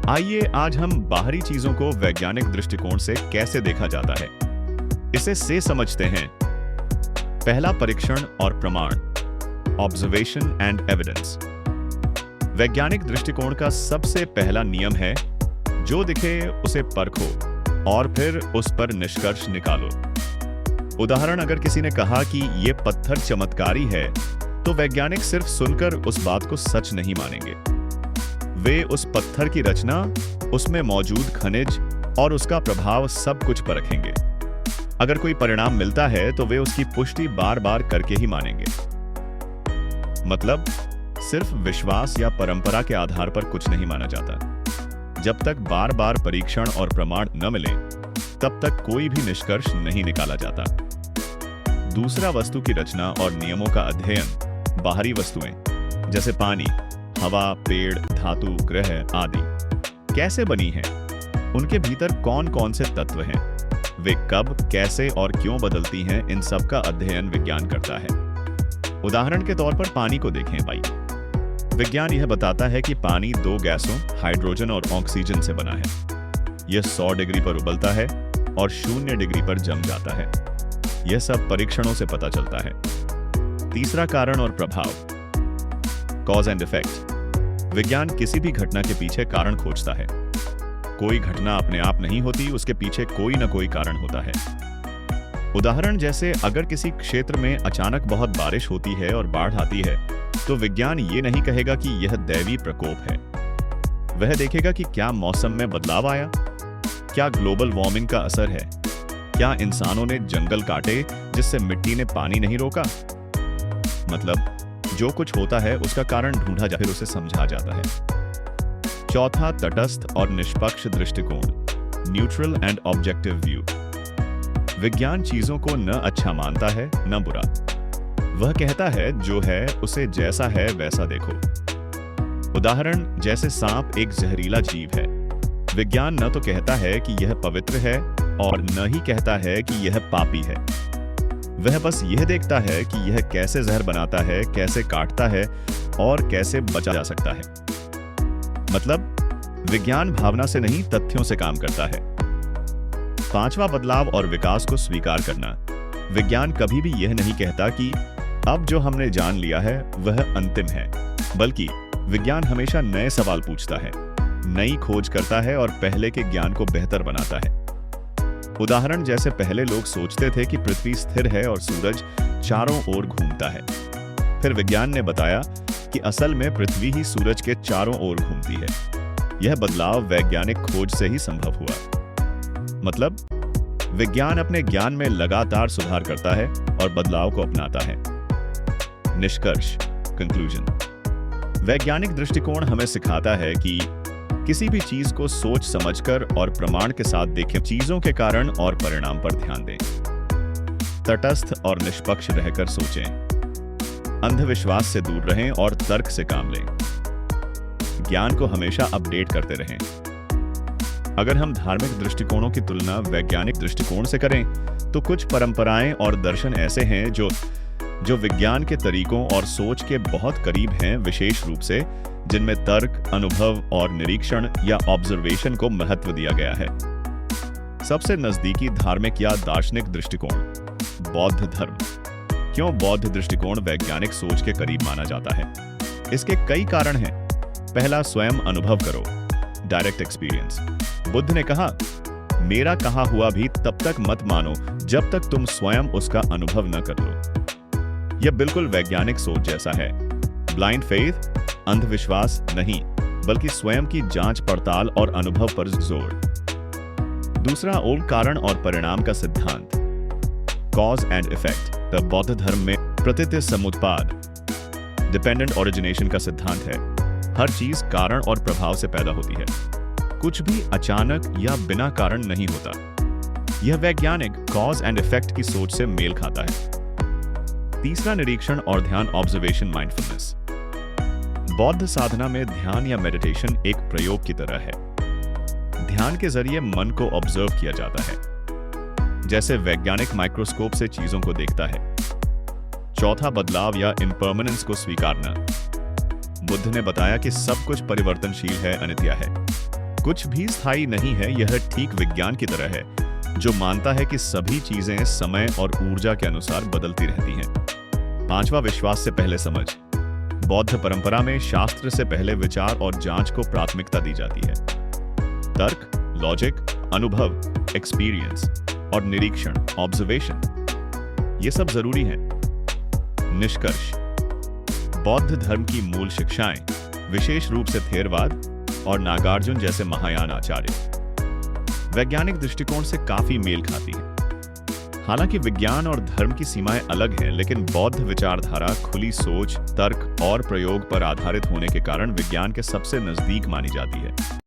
आइए आज हम बाहरी चीजों को वैज्ञानिक दृष्टिकोण से कैसे देखा जाता है, इसे से समझते हैं। पहला, परीक्षण और प्रमाण, ऑब्जर्वेशन एंड एविडेंस। वैज्ञानिक दृष्टिकोण का सबसे पहला नियम है, जो दिखे उसे परखो और फिर उस पर निष्कर्ष निकालो। उदाहरण, अगर किसी ने कहा कि यह पत्थर चमत्कारी है, तो वैज्ञानिक सिर्फ सुनकर उस बात को सच नहीं मानेंगे। वे उस पत्थर की रचना, उसमें मौजूद खनिज और उसका प्रभाव सब कुछ परखेंगे। अगर कोई परिणाम मिलता है तो वे उसकी पुष्टि बार बार करके ही मानेंगे। मतलब सिर्फ विश्वास या परंपरा के आधार पर कुछ नहीं माना जाता। जब तक बार बार परीक्षण और प्रमाण न मिले, तब तक कोई भी निष्कर्ष नहीं निकाला जाता। दूसरा, वस्तु की रचना और नियमों का अध्ययन। बाहरी वस्तुएं जैसे पानी, हवा, पेड़, धातु, ग्रह आदि कैसे बनी हैं? उनके भीतर कौन कौन से तत्व हैं? वे कब, कैसे और क्यों बदलती हैं? इन सब का अध्ययन विज्ञान करता है। उदाहरण के तौर पर पानी को देखें भाई। विज्ञान यह बताता है कि पानी दो गैसों, हाइड्रोजन और ऑक्सीजन से बना है। यह 100 डिग्री पर उबलता है और 0 डिग्री पर जम जाता है। यह सब परीक्षणों से पता चलता है। तीसरा, कारण और प्रभाव, कॉज एंड इफेक्ट। विज्ञान किसी भी घटना के पीछे कारण खोजता है। कोई घटना अपने आप नहीं होती, उसके पीछे कोई न कोई कारण होता है। उदाहरण, जैसे अगर किसी क्षेत्र में अचानक बहुत बारिश होती है और बाढ़ आती है, तो विज्ञान ये नहीं कहेगा कि यह दैवी प्रकोप है। वह देखेगा कि क्या मौसम में बदलाव आया, क्या ग्लोबल वार्मिंग का असर है, क्या इंसानों ने जंगल काटे जिससे मिट्टी ने पानी नहीं रोका। मतलब जो कुछ होता है उसका कारण ढूंढा जा, फिर उसे समझा जाता है। चौथा, तटस्थ और निष्पक्ष दृष्टिकोण, न्यूट्रल एंड ऑब्जेक्टिव व्यू। विज्ञान चीजों को न अच्छा मानता है न बुरा। वह कहता है जो है उसे जैसा है वैसा देखो। उदाहरण, जैसे सांप एक जहरीला जीव है। विज्ञान न तो कहता है कि यह पवित्र है और न ही कहता है कि यह पापी है। वह बस यह देखता है कि यह कैसे जहर बनाता है, कैसे काटता है और कैसे बचा जा सकता है। मतलब विज्ञान भावना से नहीं, तथ्यों से काम करता है। पांचवा, बदलाव और विकास को स्वीकार करना। विज्ञान कभी भी यह नहीं कहता कि अब जो हमने जान लिया है वह अंतिम है, बल्कि विज्ञान हमेशा नए सवाल पूछता है, नई खोज करता है और पहले के ज्ञान को बेहतर बनाता है। उदाहरण, जैसे पहले लोग सोचते थे कि पृथ्वी स्थिर है और सूरज चारों ओर घूमता है। फिर विज्ञान ने बताया कि असल में पृथ्वी ही सूरज के चारों ओर घूमती है। यह बदलाव वैज्ञानिक खोज से ही संभव हुआ। मतलब विज्ञान अपने ज्ञान में लगातार सुधार करता है और बदलाव को अपनाता है। निष्कर्ष, कंक्लूजन। वैज्ञानिक दृष्टिकोण हमें सिखाता है कि किसी भी चीज को सोच समझकर और प्रमाण के साथ देखें। चीजों के कारण और परिणाम पर ध्यान दें। तटस्थ और निष्पक्ष रहकर सोचें। अंधविश्वास से दूर रहें और तर्क से काम लें। ज्ञान को हमेशा अपडेट करते रहें। अगर हम धार्मिक दृष्टिकोणों की तुलना वैज्ञानिक दृष्टिकोण से करें, तो कुछ परंपराएं और दर्शन ऐसे हैं जो विज्ञान के तरीकों और सोच के बहुत करीब हैं, विशेष रूप से जिनमें तर्क, अनुभव और निरीक्षण या ऑब्जर्वेशन को महत्व दिया गया है। सबसे नजदीकी धार्मिक या दार्शनिक दृष्टिकोण, बौद्ध धर्म। क्यों बौद्ध दृष्टिकोण वैज्ञानिक सोच के करीब माना जाता है? इसके कई कारण हैं। पहला, स्वयं अनुभव करो, डायरेक्ट एक्सपीरियंस। बुद्ध ने कहा, मेरा कहा हुआ भी तब तक मत मानो जब तक तुम स्वयं उसका अनुभव न कर लो। यह बिल्कुल वैज्ञानिक सोच जैसा है। ब्लाइंड फेथ, अंधविश्वास नहीं, बल्कि स्वयं की जांच पड़ताल और अनुभव पर जोर। दूसरा, ओम कारण और परिणाम का सिद्धांत, कॉज एंड इफेक्ट। बौद्ध धर्म में प्रतीत समुत्पाद, डिपेंडेंट ओरिजिनेशन का सिद्धांत है। हर चीज कारण और प्रभाव से पैदा होती है। कुछ भी अचानक या बिना कारण नहीं होता। यह वैज्ञानिक कॉज एंड इफेक्ट की सोच से मेल खाता है। तीसरा, निरीक्षण और ध्यान, ऑब्जर्वेशन माइंडफुलनेस। बौद्ध साधना में ध्यान या मेडिटेशन एक प्रयोग की तरह है। ध्यान के जरिए मन को ऑब्जर्व किया जाता है, जैसे वैज्ञानिक माइक्रोस्कोप से चीजों को देखता है। चौथा, बदलाव या इम्पर्मनेंस को स्वीकारना। बुद्ध ने बताया कि सब कुछ परिवर्तनशील है, अनित्य है। कुछ भी स्थायी नहीं है, यह ठीक विज्ञान की तरह है जो मानता है कि सभी चीजें समय और ऊर्जा के अनुसार बदलती रहती हैं। पांचवा, विश्वास से पहले समझ। बौद्ध परंपरा में शास्त्र से पहले विचार और जांच को प्राथमिकता दी जाती है। तर्क, लॉजिक, अनुभव, एक्सपीरियंस और निरीक्षण, ऑब्जर्वेशन, ये सब जरूरी है। निष्कर्ष, बौद्ध धर्म की मूल शिक्षाएं, विशेष रूप से थेरवाद और नागार्जुन जैसे महायान आचार्य, वैज्ञानिक दृष्टिकोण से काफी मेल खाती है। हालांकि विज्ञान और धर्म की सीमाएं अलग हैं, लेकिन बौद्ध विचारधारा खुली सोच, तर्क और प्रयोग पर आधारित होने के कारण विज्ञान के सबसे नजदीक मानी जाती है।